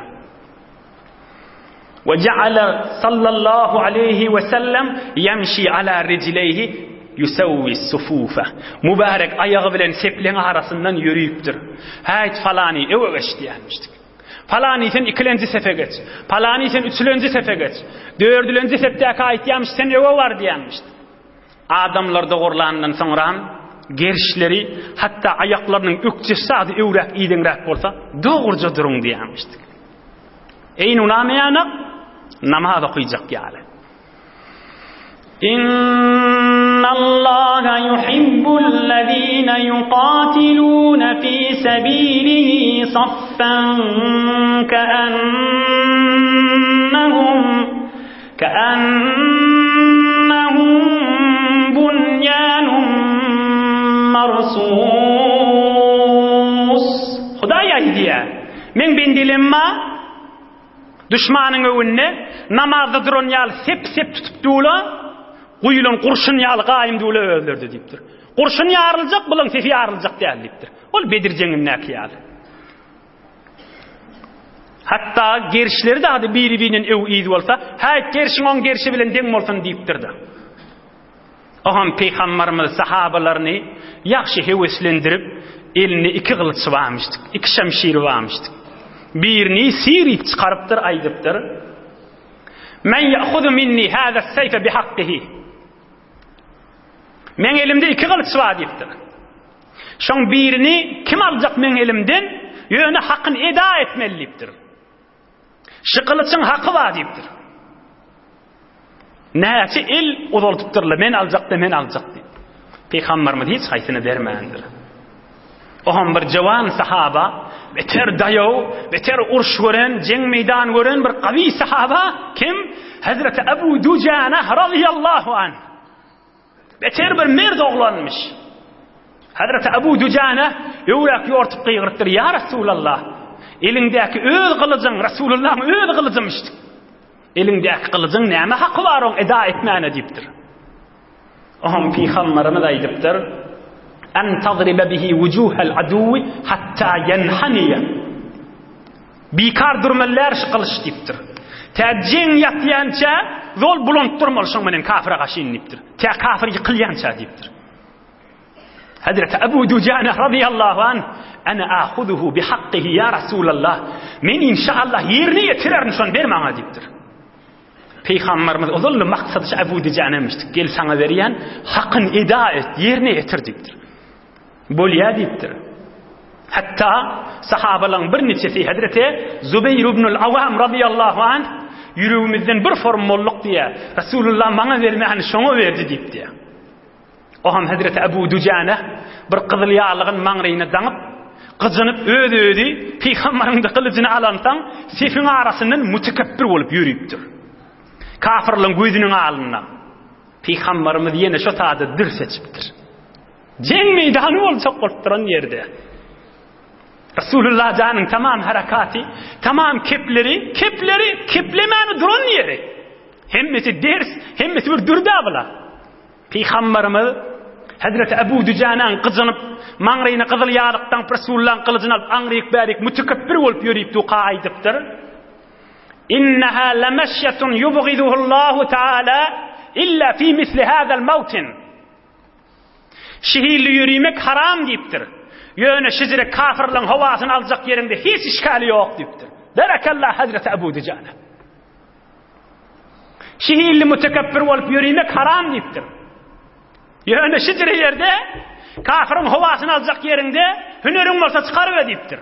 A: Ve ja'ala sallallahu aleyhi ve sellem yamshi ala rijleyhi yusawwi as-sufufa. Mübarek ayağı bilen sepleň arasyndan yürüýüpdir. Hayt falani ewe geç diýmişdik. Falani sen ikilenci sefe geç. Falani sen üçlenci sefe geç. Dördülenci sepde aýtýarmyş sen ewe var diýmişdik. Adamlar dogurlandan soňra gerişleri hatta ayaklarının ökçesi adı öwrek iýdenrek bolsa dogurja duruň diýmişdik. Eýin unamayana namaz okuyacak ýaly. İnnallaha yuhibbul-lezîne yuqatilûne fî sebîlihi saffan ke'annahum bunyanun marsus. Hudaý aýdýar. Men bendilemma düşmanyň öwünde namazda duran ýaly sep tutup dula, guýulan qurşun ýaly gaýym dula öldürdi diýipdir. Qurşun ýarıljak, bulan sefi ýarıljak diýipdir. Ol Bedir jeňinden ýaly. Hatta gerişleri de hadi biri-birinin ew ýydy bolsa, "Haýt gerişiň on gerişi bilen deň bolsun" diýipdirdi. Oham peýgamberimiz sahabalaryny ýaxşy heweslendirip elini iki kılıç varmıştık, iki şemşir varmıştık. Birini sirip çıkarıptır, aydıptır. Men ya'khudu minni hâza s-seyfe bihakkihi. Men elimde iki kılıç var deyiptir. Şoň birini kim aljak men elimden? Ýöne hakyny eda etmelipdir. Şu kılıçın hakkı var deyipdir. Näçe el uzaltypdyrlar, men aljakdy, men aljakdy. Peygamberimiz hiç haýsyny bermändir. Oham bir jawan sahaba, beter daýaw, beter uruş gören, jeň meydan gören bir qawi sahaba kim? Hazreti Abu Dujana radıyallahu anh. Beter bir merd oglanmış. Hazreti Abu Dujana ýöwrak ýortup gygyrtdyr, ya Rasulullah. Elindäki öz kılıcın, Resulullah'ın öz kılıcımıştı. Elindäki kılıcın näme hakkı var on eda etmäne diýipdir. Oham Peygamberimiz aýdypdyr: "En tadriba bihi wujuhal aduwi hatta yanhaniya." Bikar durmalar şu kılıç diýipdir. Täjeň ýatýança zol bulant durmalyşyň menen kafira gaşyn diýipdir. Tä kafir ýykylýança diýipdir. Hazreti Abu Dujana radıyallahu anh, "Ana ahuduhu bihaqqihi ya Resulallah." Men inşallah yerini yetirerim şon bermäňe diýipdir. Peygamberimiz ozully maksady Abu Dujana'mışdyk. Gel sana berýän hakyny eda et, yerini yetir diýipdir. Bolýa diýipdir. Hatta sahabalaryň bir neçesi Hazreti Zubeyr ibn al-Awwam radıyallahu anh, "Ýüregimizden bir formollyk diýe, Resulullah maňa bermäni şoňa berdi" diýipdi. Oham Hazreti Abu Dujana bir gyzyl ýalygyny maňryna daňyp, gyjynyp öýdi, Peýgamberiň kılıçyny alantaň, sefin arasyndan mutakabbir bolup ýürüpdir. Kafirliň gözüniň aldyna. Peýgamberimiz ýene şo taýda dir seçipdir. Jeň meýdany bolsak bolupdyran ýerde. Resulullah janyň tamam harakaty, tamam keplemäni duran ýeri. Hemmesi ders, hemmesi bir durda bula. Peygamberimiz Hazreti Abu Dujana'ň gyjynyp, maňryny gyzyl ýalykdan Resulullah'ın kılıcını alıp aňryk bärik mutakabbir bolup ýürüpdi, gaýdypdyr. "İnneha lamasyatun yubghiduhullahu Teala illa fi misli hadal mawtin." Şehirli yürümek haram diýipdir. Ýöne şizire kafirliň hawasyny aljak ýerinde hiç işgali ýok diýipdir. Barakallah Hazreti Abu Dujana. Şehirli mutakabbir bolup yürümek haram diýipdir. Ýöne şizire ýerde kafirin hawasyny aljak ýerinde hüneriň bolsa çykaryp diýipdir.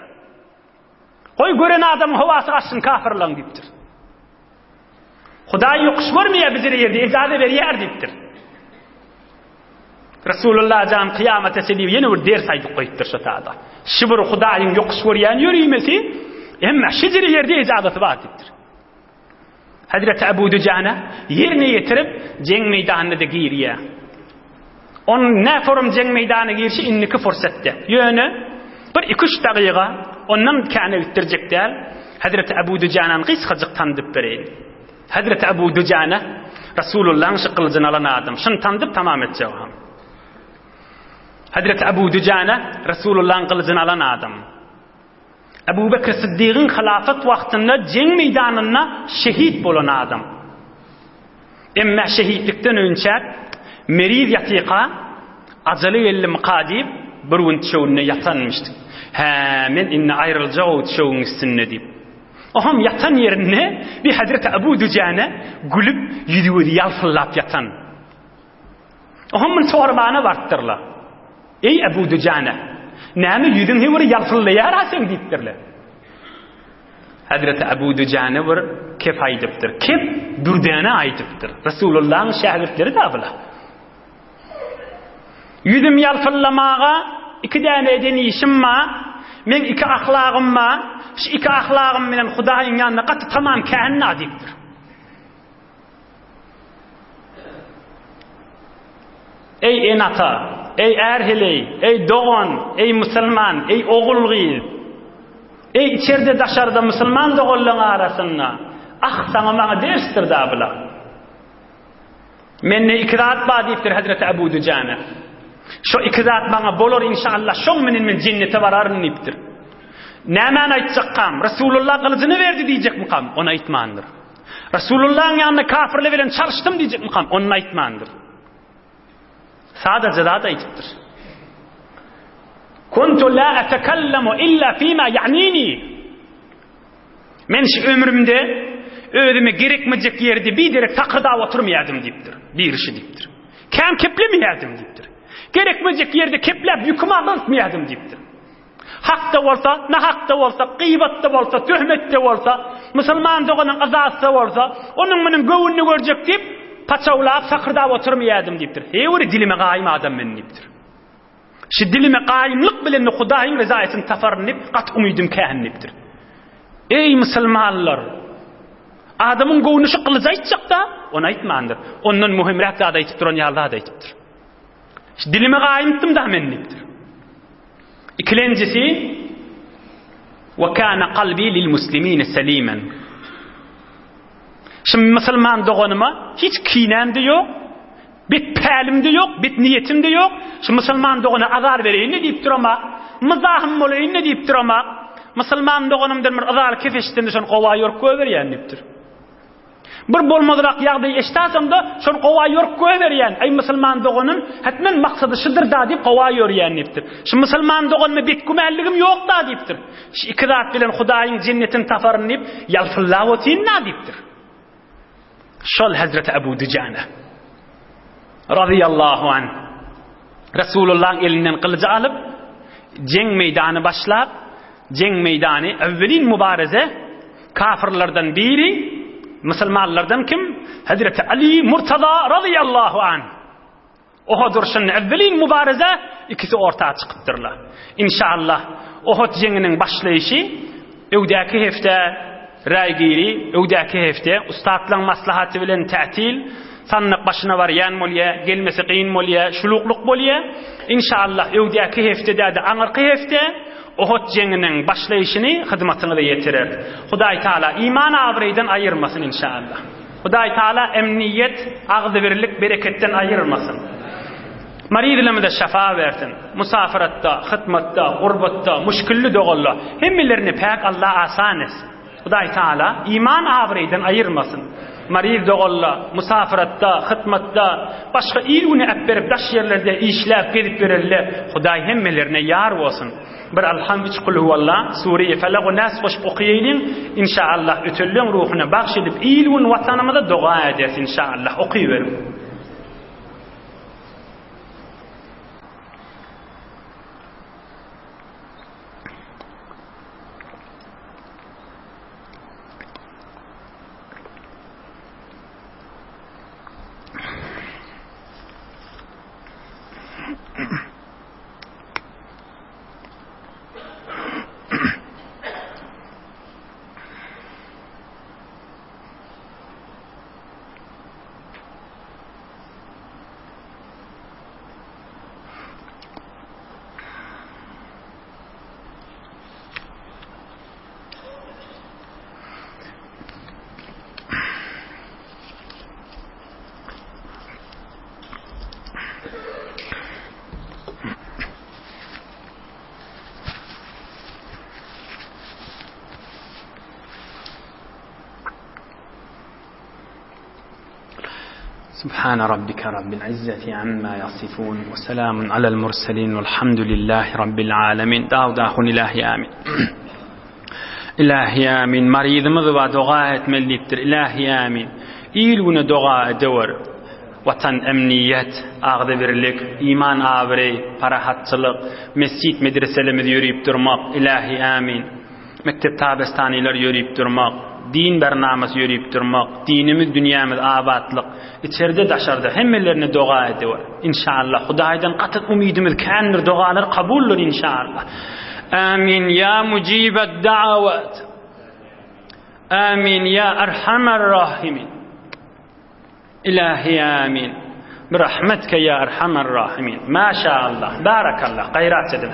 A: Koy gören adamın havasy gaçsyn kafirliň diýipdir. Hudaý ýokuş görmeýär bizere ýerde ejazet berýär diýipdir. Resulullah jan kıyamete sedip yeni bir ders aýdyp goýupdyr şu taýda. Şibir Hudaýyň ýokuş görýän ýürümesi, emma şizire ýerde ejazet bar diýipdir. Hazreti Abu Dujana ýerine ýetirip jeň meýdanyna da girýär. Onun ne forum jeň meýdanyna girişi inniki fursatda. Ýöne bir 2-3 dagyga ondan kane bitirjekler. Hazreti Abu Dujana'nın gysgadyk tandyp bereýin. Hazreti Abu Dujana Resulullah'ın şu kılıcını alan adam. Şunu tanıdıp tamam edeceğim. Hazreti Abu Dujana Resulullah'ın kılıcını alan adam. Ebu Bekir Sıddık'ın halafet vaktinde jeň meydanına şehit bolan adam. Emma şehitlikten önce meriz yatıqa azalı ellim qadib bir wünt şowuna yatanmıştı. Men inne ayrılacak o şowun üstünne deyip. Oham yatan yerine bir Hazreti Abu Dujana gülüp yüdüğü yalfıllap yatan. Oham sorbana barttırla. Ey Abu Dujana, näme yüdüň hewir yalfyllayar asyň diýipdirler. Hazreti Abu Dujana bir kep aýdypdyr. Kep durdana aýdypdyr. Resulullah'ın şäherleri da bula. Yüdüm yalfyllamaga iki däne eden işim ma, men iki ahlagym ma, şu iki ahlagym bilen Hudaýyň ýanyna gaty tamam känni adypdyr. Ey enata, ey erhiley, ey doğan, ey musulman, ey oğulgy, ey içerde daşarda musulman doğullyň arasynda ah sana maňa dersdir da bula. Menne ikrat ba diýipdir Hazreti Abu Dujana. Şu ikizat bana bolor inşallah şoň menen men jennete bararyn diýipdir. Näme aýtjakam? Resulullah kılıcını verdi diýjekmi kam? Onu aýtmandyr. Resulullah'ın ýanyna kafirle bilen çarşdym diýjekmi kam? Onu aýtmandyr. Sadece da aýtypdyr. Kuntu la atakallamu illa fima ya'nini. Men şu ömrümde özüme gerekmejek ýerde bir derek takırda oturmaýardım diýipdir. Bir işi diýipdir. Kam keplemeyärdim diýipdir. gerekmeyecek yerde keplep yükümü alınmayalım deyiptir. Hak da olsa, nahak da olsa, gıybat da olsa, töhmet de olsa, Müslüman doğanın azası da olsa, onun bunun gövününü görecek deyip, paçavlap, sakırdap oturmayadım deyiptir. Heyveri dilime qaim adam men deyiptir. Şu dilime qaimlik bilen Hudaýyň rezaýatyny tafarnyp, gat umydım kähin deyiptir. Ey Müslümanlar! Adamın gövünü şu kılıç aytacak da, onu aytmandır. Ondan mühimrak da aytıptır, onu yalda da aytıptır. Şu dilime qaimtdim da men deyiptir. İkincisi, وَكَانَ قَلْبِي لِلْمُسْلِمِينَ سَلِيمًا. Şimdi Müslüman doğanıma hiç kinem de yok, bit pälim de yok, bit niyetim de yok. Şu Müslüman doğana azar vereyim ne deyip durama, mızahım olayım ne deyip durama, Müslüman doğanımdır bir azar kefeşten de şunu qova york koyveriyen deyiptir. Bir bolmadırak yağdayı eştasam da şunu qova york koyveriyen, ay Müslüman doğanın hatmen maksadı şıdır da deyip qova yoryen deyiptir. Şu Müslüman doğanıma bitkumelligim yok da deyiptir. Şu iki zat bilen Hudaýyň cennetin tafarını deyip, yalfıllav otin na deyiptir. Şol Hazreti Ebu Ducane radıyallahu anh Resulullah'ın elinden kılıcı alıp cenk meydanı başlap cenk meydanı evvelin mübareze kafirlerden biri Müslümanlardan kim? Hazreti Ali Murtada radıyallahu anh Uhud urşunun evvelin mübareze ikisi ortaya çıkıptırlar. İnşallah Uhud cenginin başlayışı evdaki hefte Raygiri, öwdäki hefte, ustaatlaň maslahaty bilen ta'til, sannyk başyna barýan bolýa, gelmesi qyyn bolýa, şulukluk bolýa. İnşallah öwdäki heftede de aňyrky hefte, Uhud jenginiň başlaýyşyny hyzmatyna da ýetirer. Hudaý Taala iman awrydan aýyrmasyn inşallah. Hudaý Taala emniyet, agdybirlik, bereketten aýyrmasyn. Maridlerime de şafa versin. Musafiratda, hytmatda, gurbatda, müşkilli dogalla, hemmilerini pek Allah asan etsin. Hudaý Taala iman awrydan aýyrmasyn. Marid dogalla, musafiratda, hytmatda, başga ilgini äpberip daş yerlerde işläp gedip bererler. Hudaý hemmelerine ýar bolsun. Bir alhamd kul huvallah Suriye Felaq ve Nas goşup okuýaýyn. İnşallah ötüllüň ruhuny bagş edip ilgin watanymyza doga ederiz inşallah. Okuýberim. سبحان ربك رب العزة عما يصفون وسلام على المرسلين والحمد لله رب العالمين. Dağın ilahi amin. İlahi amin. Maridimiz ve dua etmelidir. İlahi amin. İlgüne dua ediyor. Vatan emniyet, ağdı birlik, iman avri, parahatçılık, mescid medreselerimiz yürüyüp durmak. İlahi amin. Mektep tabestaniler yürüyüp durmak. Din bernamaz yürüyüp durmak, dinimiz, dünyamız abatlık, içeride daşarda hemmelerine dua ediyor. İnşallah Hudaýdan qatyk umydymyz kändir, dualar kabullur inşallah. Amin ya mucibed da'avat. Amin ya erhamer rahimin. İlahi amin. Birahmetke ya erhamer rahimin. Maşallah, barakallah, gayrat edin.